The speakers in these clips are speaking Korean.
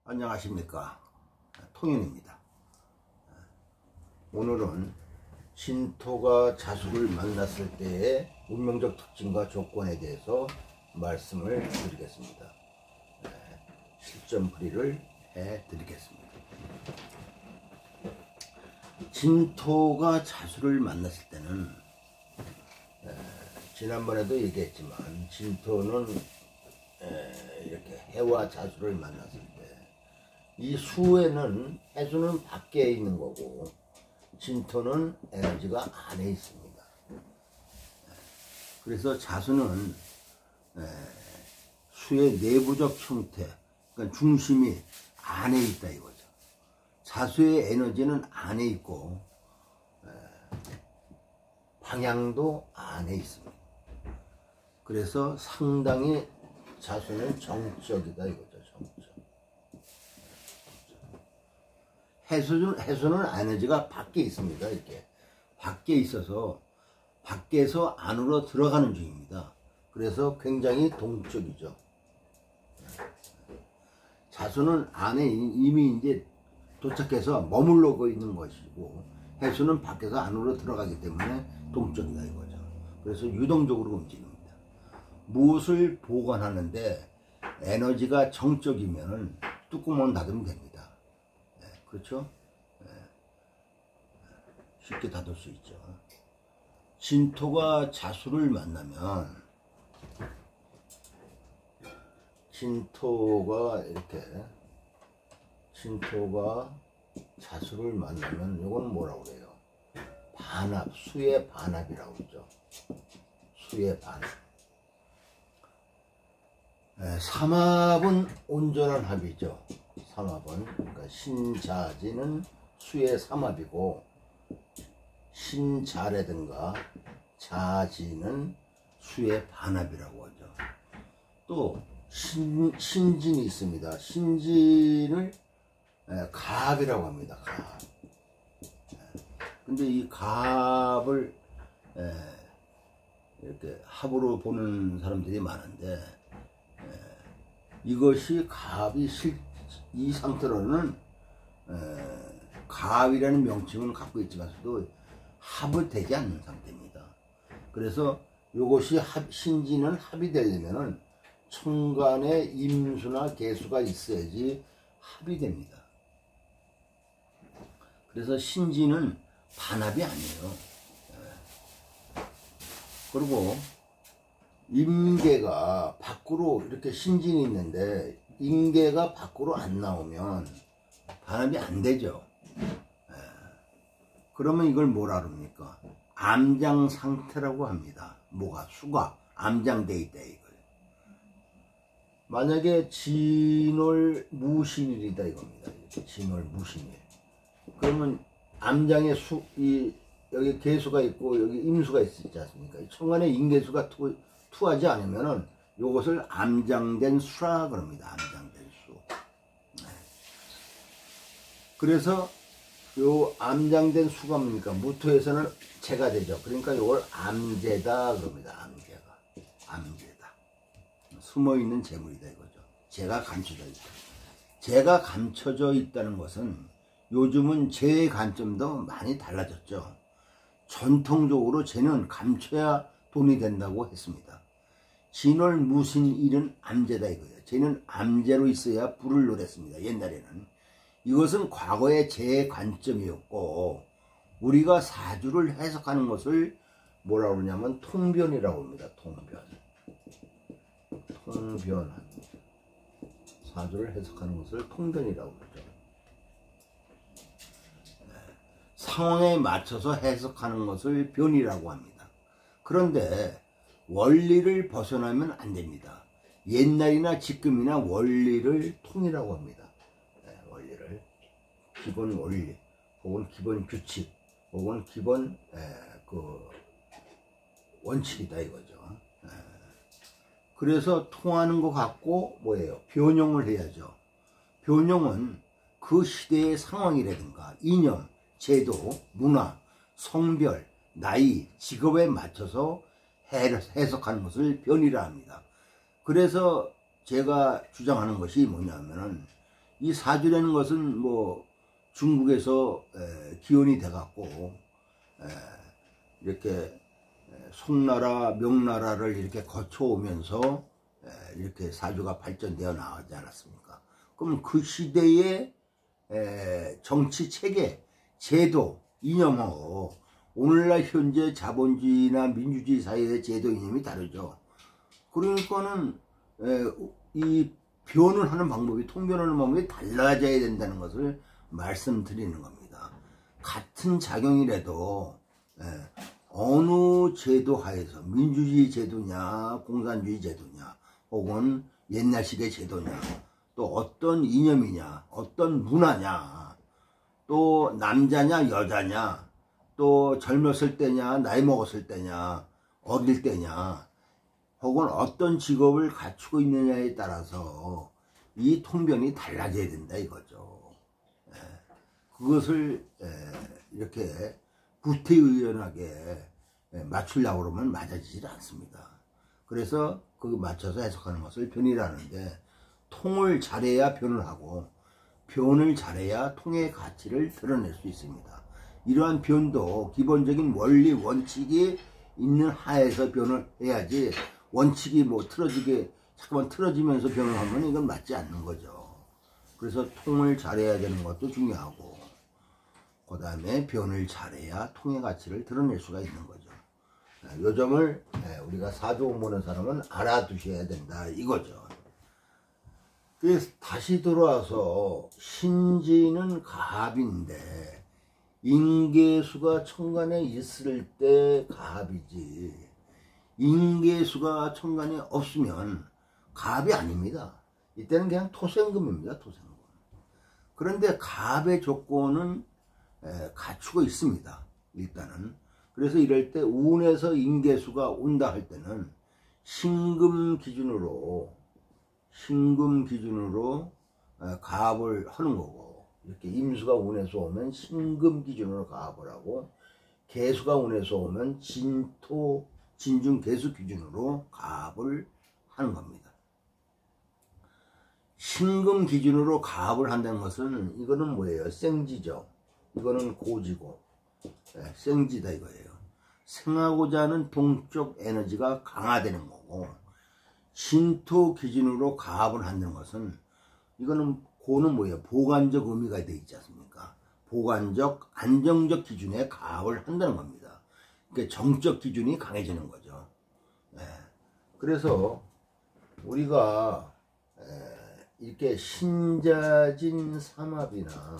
안녕하십니까, 통윤입니다. 오늘은 진토가 자수를 만났을 때의 운명적 특징과 조건에 대해서 말씀을 드리겠습니다. 실전풀이를 해드리겠습니다. 진토가 자수를 만났을 때는 지난번에도 얘기했지만 진토는 이렇게 해와 자수를 만났을 때 이 수에는 해수는 밖에 있는 거고 진토는 에너지가 안에 있습니다. 그래서 자수는 수의 내부적 형태, 그러니까 중심이 안에 있다 이거죠. 자수의 에너지는 안에 있고 방향도 안에 있습니다. 그래서 상당히 자수는 정적이다 이거죠. 정적. 해수는 에너지가 밖에 있습니다. 이렇게 밖에 있어서 밖에서 안으로 들어가는 중입니다. 그래서 굉장히 동적이죠. 자수는 안에 이미 이제 도착해서 머물러고 있는 것이고 해수는 밖에서 안으로 들어가기 때문에 동적이다 이거죠. 그래서 유동적으로 움직입니다. 무엇을 보관하는데 에너지가 정적이면 뚜껑만 닫으면 됩니다. 그렇죠? 쉽게 닫을 수 있죠. 진토가 자수를 만나면 진토가 자수를 만나면 이건 뭐라고 그래요? 반합, 수의 반합이라고 그러죠. 수의 반합. 삼합은 온전한 합이죠. 삼합은, 그러니까 신자지는 수의 삼합이고 신자라든가 자지는 수의 반합이라고 하죠. 또 신진이 있습니다. 신진을 갑이라고 합니다. 갑. 근데 이 갑을 이렇게 합으로 보는 사람들이 많은데 이것이 갑이 이 상태로는 갑이라는 명칭을 갖고 있지만서도 합이 되지 않는 상태입니다. 그래서 이것이 신진은 합이 되려면은 천간에 임수나 개수가 있어야지 합이 됩니다. 그래서 신진은 반합이 아니에요. 그리고 임계가 밖으로 이렇게 신진이 있는데 임계가 밖으로 안 나오면 반합이 안 되죠. 그러면 이걸 뭐라 그럽니까? 암장 상태라고 합니다. 뭐가? 수가 암장돼 있다 이걸. 만약에 진월무신일이다 이겁니다. 진월무신일. 그러면 암장에 여기 개수가 있고 여기 임수가 있지 않습니까? 천간에 임계수가 투하지 않으면은 요것을 암장된 수라 그럽니다. 암장된 수. 그래서 요 암장된 수가 뭡니까? 무토에서는 재가 되죠. 그러니까 요걸 암재다 그럽니다. 암재다. 숨어있는 재물이다 이거죠. 재가 감춰져 있다. 재가 감춰져 있다는 것은 요즘은 재의 관점도 많이 달라졌죠. 전통적으로 재는 감춰야 돈이 된다고 했습니다. 진월무신일은 암재다 이거예요. 쟤는 암재로 있어야 불을 노렸습니다. 옛날에는. 이것은 과거의 제 관점이었고 우리가 사주를 해석하는 것을 뭐라고 그러냐면 통변이라고 합니다. 통변. 사주를 해석하는 것을 통변이라고 그러죠. 상황에 맞춰서 해석하는 것을 변이라고 합니다. 그런데 원리를 벗어나면 안 됩니다. 옛날이나 지금이나 원리를 통이라고 합니다. 원리를. 기본 원리, 혹은 기본 규칙, 혹은 기본 원칙이다 이거죠. 그래서 통하는 것 같고 뭐예요? 변형을 해야죠. 변형은 그 시대의 상황이라든가 이념, 제도, 문화, 성별, 나이, 직업에 맞춰서 해석하는 것을 변이라 합니다. 그래서 제가 주장하는 것이 뭐냐면은 이 사주라는 것은 뭐 중국에서 기원이 돼갖고 이렇게 송나라, 명나라를 이렇게 거쳐오면서 이렇게 사주가 발전되어 나오지 않았습니까? 그럼 그 시대의 정치 체계, 제도, 이념하고 오늘날 현재 자본주의나 민주주의 사회의 제도 이념이 다르죠. 그러니까는 이 변을 하는 방법이, 통변하는 방법이 달라져야 된다는 것을 말씀드리는 겁니다. 같은 작용이라도 어느 제도 하에서 민주주의 제도냐, 공산주의 제도냐, 혹은 옛날식의 제도냐, 또 어떤 이념이냐, 어떤 문화냐, 또 남자냐, 여자냐, 또 젊었을 때냐, 나이 먹었을 때냐, 어릴 때냐, 혹은 어떤 직업을 갖추고 있느냐에 따라서 이 통변이 달라져야 된다 이거죠. 그것을 이렇게 구태의연하게 맞추려고 그러면 맞아지질 않습니다. 그래서 그 맞춰서 해석하는 것을 변이라는데, 통을 잘해야 변을 하고 변을 잘해야 통의 가치를 드러낼 수 있습니다. 이러한 변도 기본적인 원리 원칙이 있는 하에서 변을 해야지, 원칙이 뭐 잠깐만 틀어지면서 변을 하면 이건 맞지 않는 거죠. 그래서 통을 잘해야 되는 것도 중요하고, 그 다음에 변을 잘해야 통의 가치를 드러낼 수가 있는 거죠. 요 점을 우리가 사주 공부하는 사람은 알아두셔야 된다 이거죠. 그래서 다시 돌아와서 신지는 가합인데 인계수가 천간에 있을 때 가합이지, 인계수가 천간에 없으면 가합이 아닙니다. 이때는 그냥 토생금입니다. 토생금. 그런데 가합의 조건은 갖추고 있습니다. 일단은. 그래서 이럴 때 운에서 인계수가 온다 할 때는 신금 기준으로 가합을 하는 거고, 이렇게 임수가 운에서 오면 신금 기준으로 가합을 하고, 계수가 운에서 오면 진중 계수 기준으로 가합을 하는 겁니다. 신금 기준으로 가합을 한다는 것은, 이거는 뭐예요? 생지죠. 이거는 고지고, 생지다 이거예요. 생하고자 하는 동쪽 에너지가 강화되는 거고, 신토 기준으로 가합을 한다는 것은, 이거는 고는 뭐예요? 보관적 의미가 되어 있지 않습니까? 보관적, 안정적 기준에 가합을 한다는 겁니다. 그러니까 정적 기준이 강해지는 거죠. 그래서 우리가 이렇게 신자진 삼합이나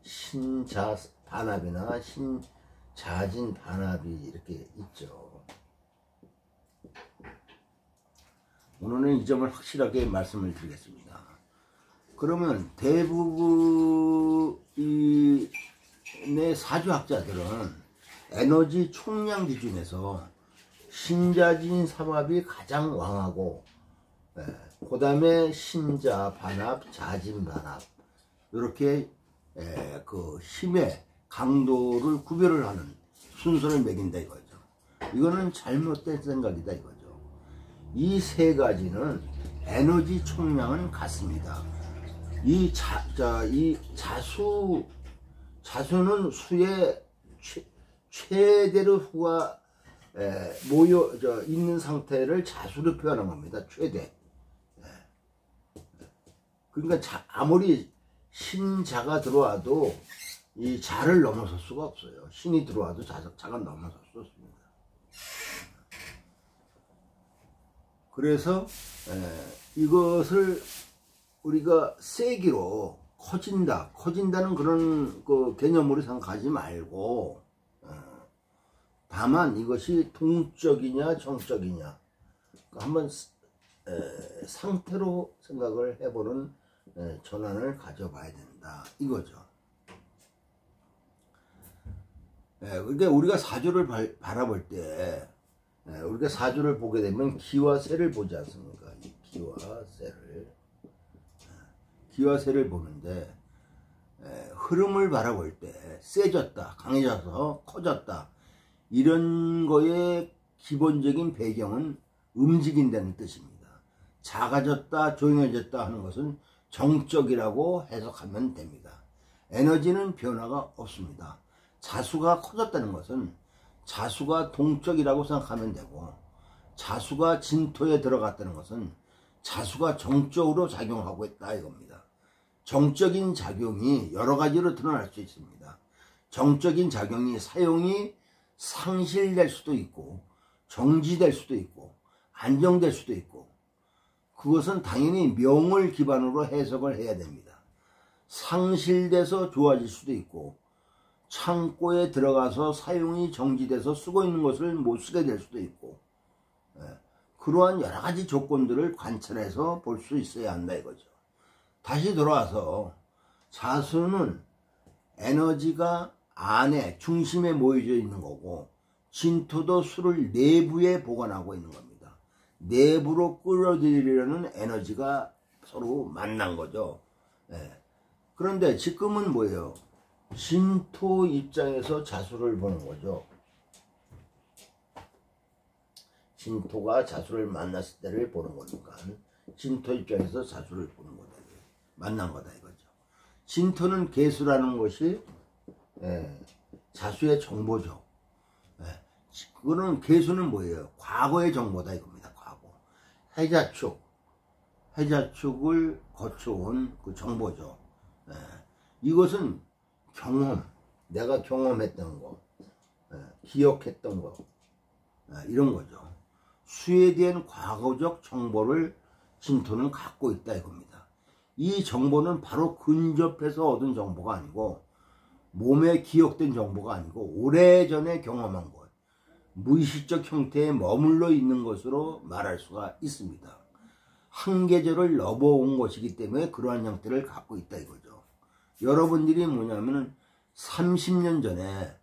신자반합이나 신자진 반합이 이렇게 있죠. 오늘은 이 점을 확실하게 말씀을 드리겠습니다. 그러면 대부분의 사주학자들은 에너지 총량 기준에서 신자진 삼합이 가장 왕하고, 그 다음에 신자 반합, 자진 반합, 이렇게 그 힘의 강도를 구별을 하는 순서를 매긴다 이거죠. 이거는 잘못된 생각이다 이거죠. 이 세 가지는 에너지 총량은 같습니다. 이 자수는 수의 최대로 수가 있는 상태를 자수로 표현한 겁니다. 최대. 그러니까 아무리 신자가 들어와도 이 자를 넘어설 수가 없어요. 신이 들어와도 자가 넘어설 수 없습니다. 그래서 이것을 우리가 세기로 커진다는 그런 그 개념으로 생각하지 말고, 다만 이것이 동적이냐 정적이냐 한번 상태로 생각을 해보는 전환을 가져봐야 된다 이거죠. 그러니까 우리가 사주를 바라볼 때, 우리가 사주를 보게 되면 기와 세를 보지 않습니까? 기와 세를 보는데, 흐름을 바라볼 때 세졌다, 강해져서 커졌다, 이런 거의 기본적인 배경은 움직인다는 뜻입니다. 작아졌다, 조용해졌다 하는 것은 정적이라고 해석하면 됩니다. 에너지는 변화가 없습니다. 자수가 커졌다는 것은 자수가 동적이라고 생각하면 되고, 자수가 진토에 들어갔다는 것은 자수가 정적으로 작용하고 있다 이겁니다. 정적인 작용이 여러 가지로 드러날 수 있습니다. 정적인 작용이 사용이 상실될 수도 있고, 정지될 수도 있고, 안정될 수도 있고, 그것은 당연히 명을 기반으로 해석을 해야 됩니다. 상실돼서 좋아질 수도 있고, 창고에 들어가서 사용이 정지돼서 쓰고 있는 것을 못 쓰게 될 수도 있고, 그러한 여러 가지 조건들을 관찰해서 볼 수 있어야 한다 이거죠. 다시 돌아와서 자수는 에너지가 안에 중심에 모여져 있는 거고, 진토도 수를 내부에 보관하고 있는 겁니다. 내부로 끌어들이려는 에너지가 서로 만난 거죠. 그런데 지금은 뭐예요? 진토 입장에서 자수를 보는 거죠. 진토가 자수를 만났을 때를 보는 거니까 진토 입장에서 자수를 보는 거다. 만난 거다 이거죠. 진토는 개수라는 것이 자수의 정보죠. 그거는 개수는 뭐예요? 과거의 정보다 이겁니다. 과거. 해자축을 거쳐온 그 정보죠. 이것은 경험, 내가 경험했던 거, 기억했던 거, 이런 거죠. 수에 대한 과거적 정보를 진토는 갖고 있다 이겁니다. 이 정보는 바로 근접해서 얻은 정보가 아니고, 몸에 기억된 정보가 아니고, 오래전에 경험한 것, 무의식적 형태에 머물러 있는 것으로 말할 수가 있습니다. 한 계절을 넘어온 것이기 때문에 그러한 형태를 갖고 있다 이거죠. 여러분들이 뭐냐면은 30년 전에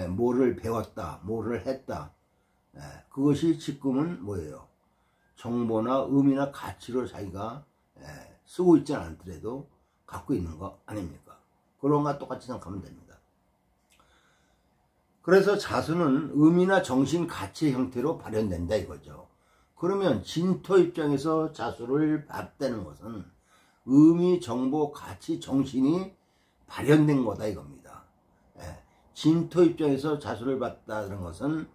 뭐를 배웠다, 뭐를 했다, 그것이 지금은 뭐예요? 정보나 의미나 가치로 자기가 쓰고 있지 않더라도 갖고 있는 거 아닙니까? 그런 것과 똑같이 생각하면 됩니다. 그래서 자수는 의미나 정신, 가치 형태로 발현된다 이거죠. 그러면 진토 입장에서 자수를 봤다는 것은 의미, 정보, 가치, 정신이 발현된 거다 이겁니다. 진토 입장에서 자수를 봤다는 것은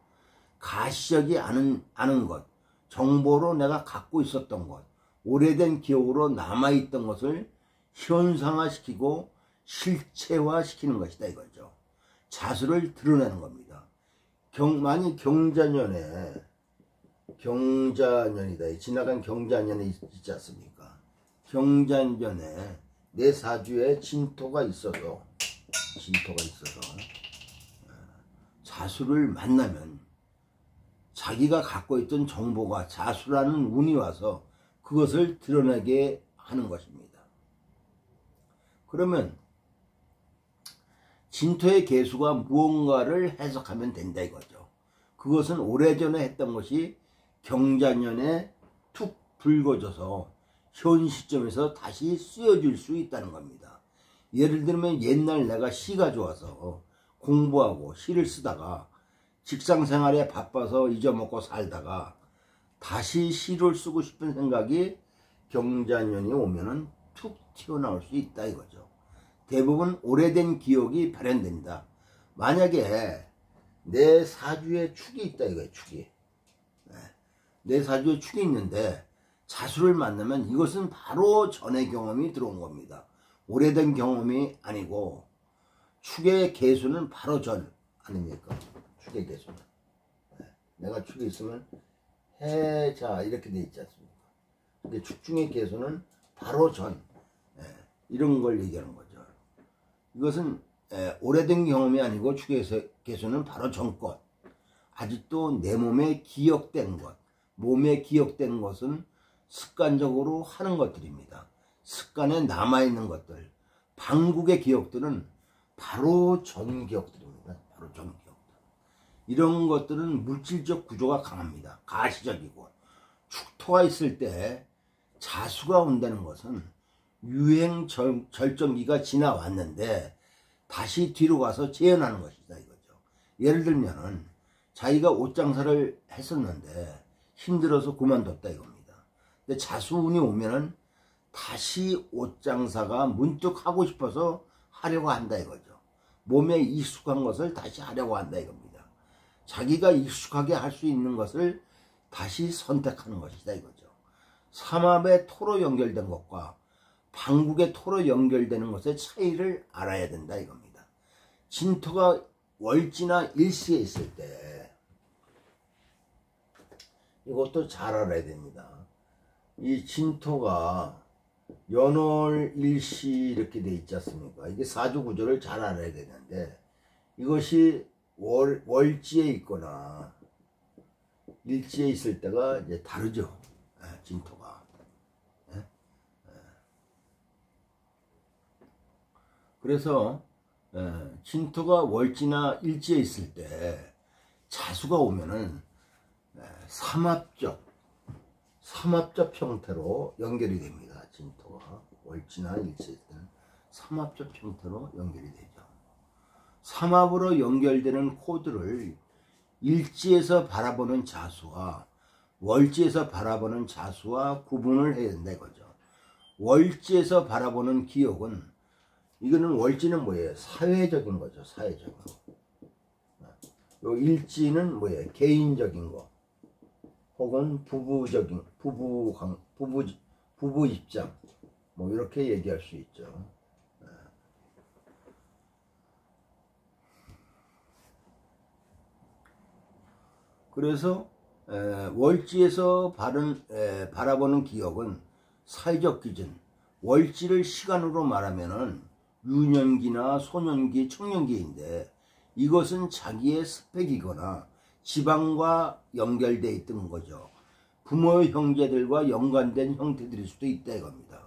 가시적이 않은 것, 정보로 내가 갖고 있었던 것, 오래된 기억으로 남아있던 것을 현상화시키고 실체화시키는 것이다 이거죠. 자수를 드러내는 겁니다. 만약 경자년이다. 지나간 경자년이 있지 않습니까? 경자년에 내 사주에 진토가 있어서 자수를 만나면 자기가 갖고 있던 정보가 자수라는 운이 와서 그것을 드러내게 하는 것입니다. 그러면 진토의 개수가 무언가를 해석하면 된다 이거죠. 그것은 오래전에 했던 것이 경자년에 툭 붉어져서 현 시점에서 다시 쓰여질 수 있다는 겁니다. 예를 들면 옛날 내가 시가 좋아서 공부하고 시를 쓰다가 직장생활에 바빠서 잊어먹고 살다가 다시 시를 쓰고 싶은 생각이 경자년이 오면은 툭 튀어나올 수 있다 이거죠. 대부분 오래된 기억이 발현된다. 만약에 내 사주에 축이 있다 이거예요. 축이. 내 사주에 축이 있는데 자수를 만나면 이것은 바로 전의 경험이 들어온 겁니다. 오래된 경험이 아니고, 축의 개수는 바로 전 아닙니까? 축의 개수는. 내가 축이 있으면 해자 이렇게 돼 있지 않습니까? 근데 축 중의 개수는 바로 전, 이런 걸 얘기하는 거죠. 이것은 오래된 경험이 아니고 축의 개수는 바로 전 것. 아직도 내 몸에 기억된 것, 몸에 기억된 것은 습관적으로 하는 것들입니다. 습관에 남아있는 것들, 방국의 기억들은 바로 전 기억들입니다. 바로 전 기억들. 이런 것들은 물질적 구조가 강합니다. 가시적이고. 축토가 있을 때 자수가 온다는 것은 유행 절정기가 지나왔는데 다시 뒤로 가서 재현하는 것이다 이거죠. 예를 들면 자기가 옷장사를 했었는데 힘들어서 그만뒀다 이겁니다. 근데 자수운이 오면은 다시 옷장사가 문득 하고 싶어서 하려고 한다 이거죠. 몸에 익숙한 것을 다시 하려고 한다 이겁니다. 자기가 익숙하게 할 수 있는 것을 다시 선택하는 것이다 이거죠. 삼합의 토로 연결된 것과 방국의 토로 연결되는 것의 차이를 알아야 된다 이겁니다. 진토가 월지나 일시에 있을 때 이것도 잘 알아야 됩니다. 이 진토가 연월 일시 이렇게 돼 있지 않습니까? 이게 사주 구조를 잘 알아야 되는데 이것이 월지에 있거나 일지에 있을 때가 이제 다르죠. 진토가. 그래서 진토가 월지나 일지에 있을 때 자수가 오면은 삼합적 형태로 연결이 됩니다. 진토가 월지나 일지에 있을 때는 삼합적 형태로 연결이 되죠. 삼합으로 연결되는 코드를 일지에서 바라보는 자수와 월지에서 바라보는 자수와 구분을 해야 된다 이거죠. 월지에서 바라보는 기억은 이거는 월지는 뭐예요? 사회적인 거죠. 사회적인 거. 요 일지는 뭐예요? 개인적인 거. 혹은 부부적인 부부 입장 뭐 이렇게 얘기할 수 있죠. 그래서 월지에서 바라보는 기억은 사회적 기준, 월지를 시간으로 말하면은 유년기나 소년기, 청년기인데 이것은 자기의 스펙이거나 지방과 연결되어 있던 거죠. 부모의 형제들과 연관된 형태들일 수도 있다 이겁니다.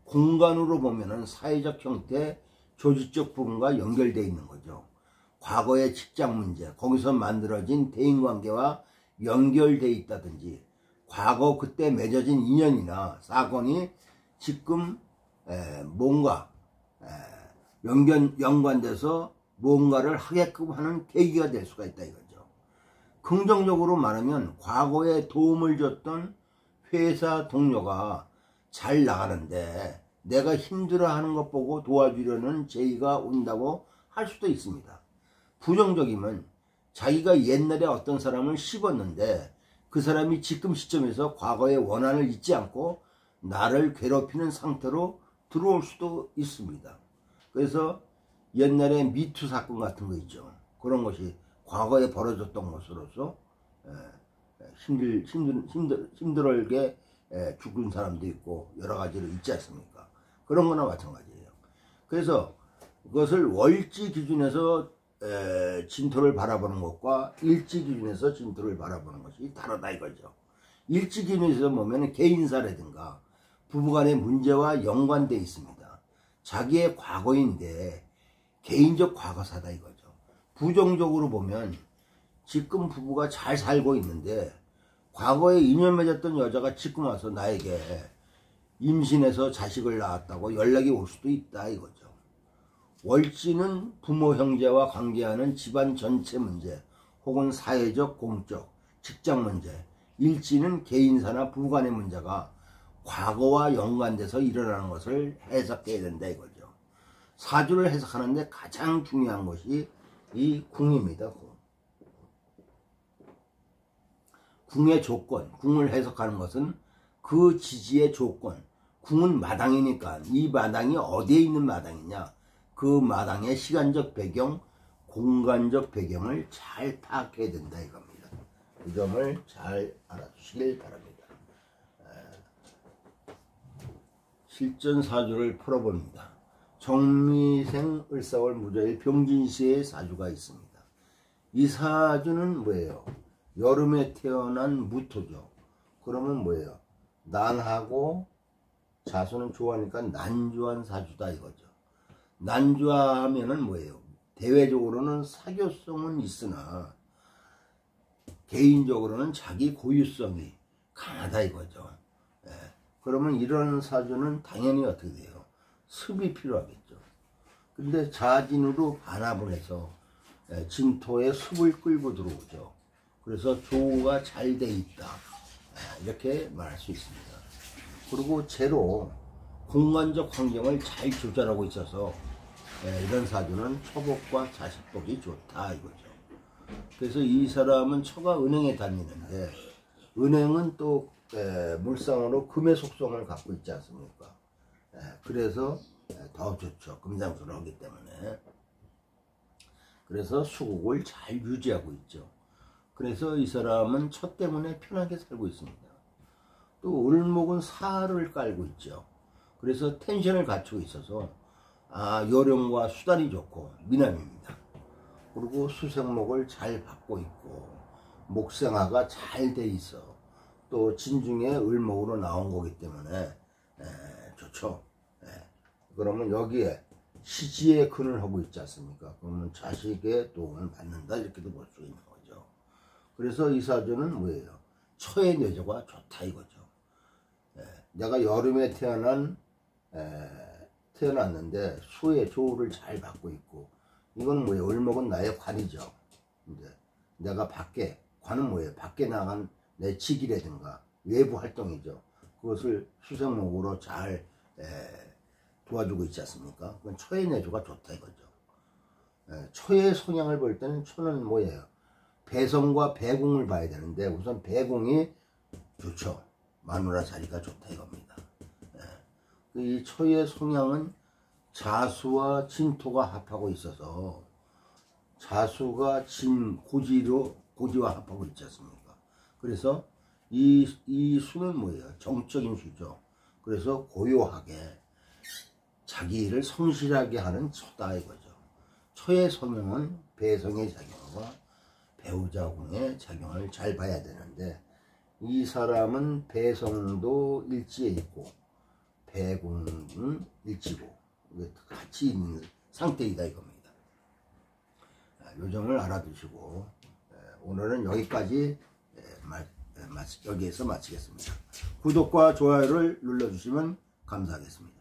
공간으로 보면은 사회적 형태, 조직적 부분과 연결되어 있는 거죠. 과거의 직장 문제, 거기서 만들어진 대인관계와 연결되어 있다든지 과거 그때 맺어진 인연이나 사건이 지금 뭔가 연관돼서 뭔가를 하게끔 하는 계기가 될 수가 있다 이거죠. 긍정적으로 말하면 과거에 도움을 줬던 회사 동료가 잘 나가는데 내가 힘들어하는 것 보고 도와주려는 제의가 온다고 할 수도 있습니다. 부정적이면 자기가 옛날에 어떤 사람을 씹었는데 그 사람이 지금 시점에서 과거의 원한을 잊지 않고 나를 괴롭히는 상태로 들어올 수도 있습니다. 그래서 옛날에 미투 사건 같은 거 있죠. 그런 것이 과거에 벌어졌던 것으로서 힘들게 죽은 사람도 있고 여러 가지로 있지 않습니까? 그런 거나 마찬가지예요. 그래서 그것을 월지 기준에서 진토를 바라보는 것과 일지 기준에서 진토를 바라보는 것이 다르다 이거죠. 일지 기준에서 보면 개인사라든가 부부간의 문제와 연관되어 있습니다. 자기의 과거인데 개인적 과거사다 이거죠. 부정적으로 보면 지금 부부가 잘 살고 있는데 과거에 인연 맺었던 여자가 지금 와서 나에게 임신해서 자식을 낳았다고 연락이 올 수도 있다 이거죠. 월지는 부모 형제와 관계하는 집안 전체 문제 혹은 사회적 공적 직장 문제, 일지는 개인사나 부부간의 문제가 과거와 연관돼서 일어나는 것을 해석해야 된다 이거죠. 사주를 해석하는데 가장 중요한 것이 이 궁입니다. 궁의 조건, 궁을 해석하는 것은 그 지지의 조건, 궁은 마당이니까 이 마당이 어디에 있는 마당이냐, 그 마당의 시간적 배경, 공간적 배경을 잘 파악해야 된다 이겁니다. 이 점을 잘 알아주시길 바랍니다. 실전 사주를 풀어봅니다. 정미생 을사월 무자일 병진시의 사주가 있습니다. 이 사주는 뭐예요? 여름에 태어난 무토죠. 그러면 뭐예요? 난하고 자수는 좋아하니까 난주한 사주다 이거죠. 난주하면은 뭐예요? 대외적으로는 사교성은 있으나 개인적으로는 자기 고유성이 강하다 이거죠. 그러면 이런 사주는 당연히 어떻게 돼요? 습이 필요하겠죠. 근데 자진으로 반합을 해서 진토에 습을 끌고 들어오죠. 그래서 조우가 잘 돼 있다 이렇게 말할 수 있습니다. 그리고 재로 공간적 환경을 잘 조절하고 있어서 이런 사주는 처복과 자식복이 좋다 이거죠. 그래서 이 사람은 처가 은행에 다니는데 은행은 또 물상으로 금의 속성을 갖고 있지 않습니까? 그래서 더 좋죠. 금장수하기 때문에. 그래서 수국을 잘 유지하고 있죠. 그래서 이 사람은 처 때문에 편하게 살고 있습니다. 또 을목은 사를 깔고 있죠. 그래서 텐션을 갖추고 있어서 요령과 수단이 좋고 미남입니다. 그리고 수생목을 잘 받고 있고 목생화가 잘 돼 있어. 또 진중에 을목으로 나온 거기 때문에 좋죠. 그러면 여기에 시지에 근을 하고 있지 않습니까? 그러면 자식의 도움을 받는다 이렇게도 볼 수 있는 거죠. 그래서 이 사주는 뭐예요? 처의 내조가 좋다 이거죠. 내가 여름에 태어났는데 수의 조우를 잘 받고 있고, 이건 뭐예요? 을목은 나의 관이죠. 이제 내가 밖에, 관은 뭐예요? 밖에 나간 내 직이라든가 외부 활동이죠. 그것을 수생목으로 잘 도와주고 있지 않습니까? 그건 처의 내조가 좋다 이거죠. 처의 성향을 볼 때는 처는 뭐예요? 배성과 배궁을 봐야 되는데 우선 배궁이 좋죠. 마누라 자리가 좋다 이겁니다. 이 처의 성향은 자수와 진토가 합하고 있어서 자수가 진 고지와 합하고 있지 않습니까? 그래서 이 수는 뭐예요? 정적인 수죠. 그래서 고요하게 자기 일을 성실하게 하는 처다 이거죠. 처의 성향은 배성의 작용과 배우자궁의 작용을 잘 봐야 되는데 이 사람은 배성도 일지에 있고 배궁은 일지고 같이 있는 상태이다 이겁니다. 요점을 알아두시고 오늘은 여기까지 여기에서 마치겠습니다. 구독과 좋아요를 눌러주시면 감사하겠습니다.